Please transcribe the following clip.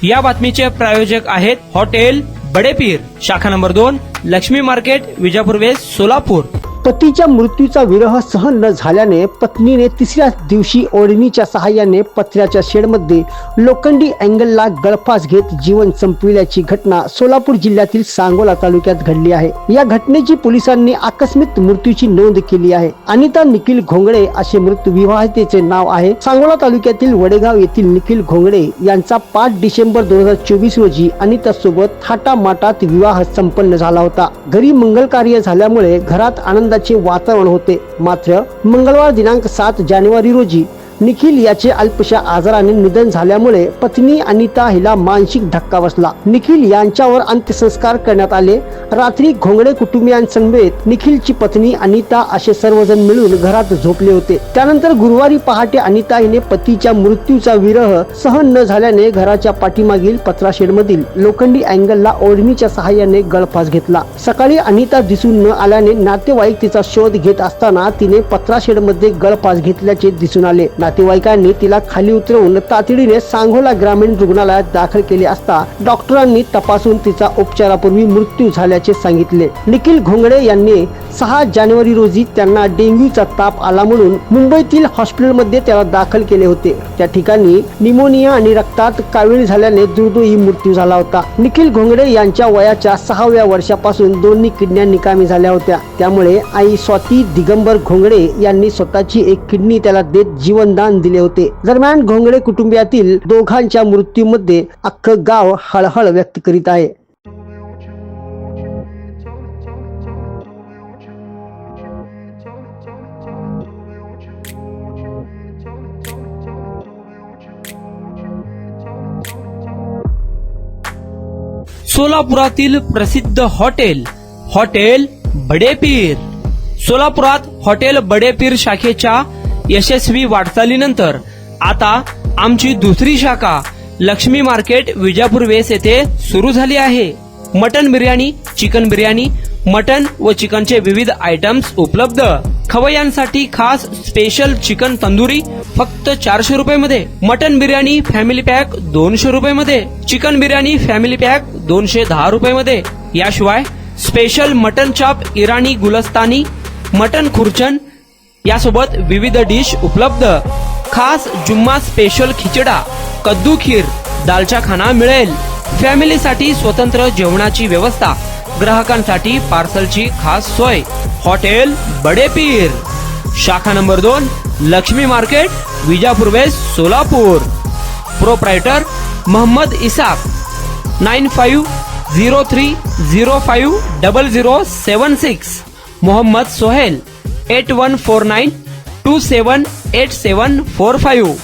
या बातमीचे प्रायोजक आहेत हॉटेल बडेपीर, शाखा number 2, Laxmi market, Vijapur west, Solapur. पतीच्या मृत्यूचा विरह सहन न झाल्याने पत्नीने तिसऱ्या दिवशी ओढणीच्या सहाय्याने पत्र्याच्या शेडमध्ये लोखंडी अँगलला गळफास घेत जीवन संपविल्याची घटना सोलापूर जिल्ह्यातील सांगोला तालुक्यात घडली आहे। या घटनेची पोलिसांनी आकस्मिक मृत्यूची नोंद केली आहे। अनिता निखिल घोंगडे असे मृत विवाहितेचे नाव आहे। सांगोला तालुक्यातील वडेगाव येथील निखिल घोंगडे यांचा 5 डिसेंबर 2024 रोजी अनिता सोबत थाटामाटात विवाह संपन्न झाला होता। घरी मंगल कार्य झाल्यामुळे घरात आनंद वातावरण होते। मात्र मंगळवार दिनांक 7 जानेवारी रोजी निखिल याचे अल्पशा आजाराने निधन झाल्यामुळे पत्नी अनिता हिला मानसिक धक्का बसला। निखिल यांच्यावर अंत्यसंस्कार करण्यात आले। रात्री घोंगडे कुटुंबियांसमवेत निखिलची पत्नी अनिता असे सर्वजण मिळून घरात झोपले होते। त्यानंतर गुरुवारी पहाटे अनिता हिने पतीच्या मृत्यूचा विरह सहन न झाल्याने घराच्या पाठीमागील पत्राशेडमधील लोखंडी अँगलला ओढणीच्या सहाय्याने गळफास घेतला। सकाळी अनिता दिसून न आल्याने नातेवाईक तिचा शोध घेत असताना तिने पत्राशेडमध्ये गळफास घेतल्याचे दिसून आले। नातेवाईकांनी तिला खाली उतरवून तातडीने सांगोला ग्रामीण रुग्णालयात दाखल केले असता डॉक्टरांनी तपासून तिचा उपचारापूर्वी मृत्यू झाल्याचे सांगितले। निखिल घोंगडे यांनी 6 जानेवारी रोजी त्यांना डेंग्यूचा ताप आला म्हणून मुंबईतील हॉस्पिटलमध्ये त्याला दाखल केले होते। त्या ठिकाणी निमोनिया आणि रक्तात कावीळ झाल्याने दुर्दैवी मृत्यू झाला होता। निखिल घोंगडे यांच्या वयाच्या 6व्या वर्षापासून दोन्ही किडन्या निकामी झाल्या होत्या। त्यामुळे आई स्वाती दिगंबर घोंगडे यांनी स्वतःची एक किडनी त्याला देत जीवनदान दिले होते। दरम्यान घोंगडे कुटुंबियातील दोघांच्या मृत्यूमध्ये अख्खं गाव हळहळ व्यक्त करीत आहे। सोलापुरातील प्रसिद्ध हॉटेल बडेपीर। सोलापुरात हॉटेल बडेपीर शाखेच्या यशस्वी वाटचालीनंतर आता आमची दुसरी शाखा लक्ष्मी मार्केट, विजापूर वेस्ट येथे सुरू झाली आहे। Mutton biryani, chicken biryani, mutton व चिकनचे विविध आयटम्स उपलब्ध। खवय्यांसाठी खास स्पेशल चिकन तंदुरी फक्त 400 रुपये मध्ये, मटन बिर्याणी फॅमिली पॅक 200 रुपये मध्ये, चिकन बिर्याणी फॅमिली पॅक 210 रुपये मध्ये। याशिवाय स्पेशल मटन चाप, इराणी गुलस्तानी, मटन खुर्चन यासोबत विविध डिश उपलब्ध। खास जुम्मा स्पेशल खिचडा, कद्दू खीर, दालचा खाना मिळेल। फॅमिलीसाठी स्वतंत्र जेवणाची व्यवस्था, ग्राहकांसाठी पार्सलची खास सोय। हॉटेल बडेपीर, शाखा number 2, Laxmi market, Vijapur west, Solapur. Proprietor Mohammad Isaq, 9503050076। Mohammad Sohel, 8149278745।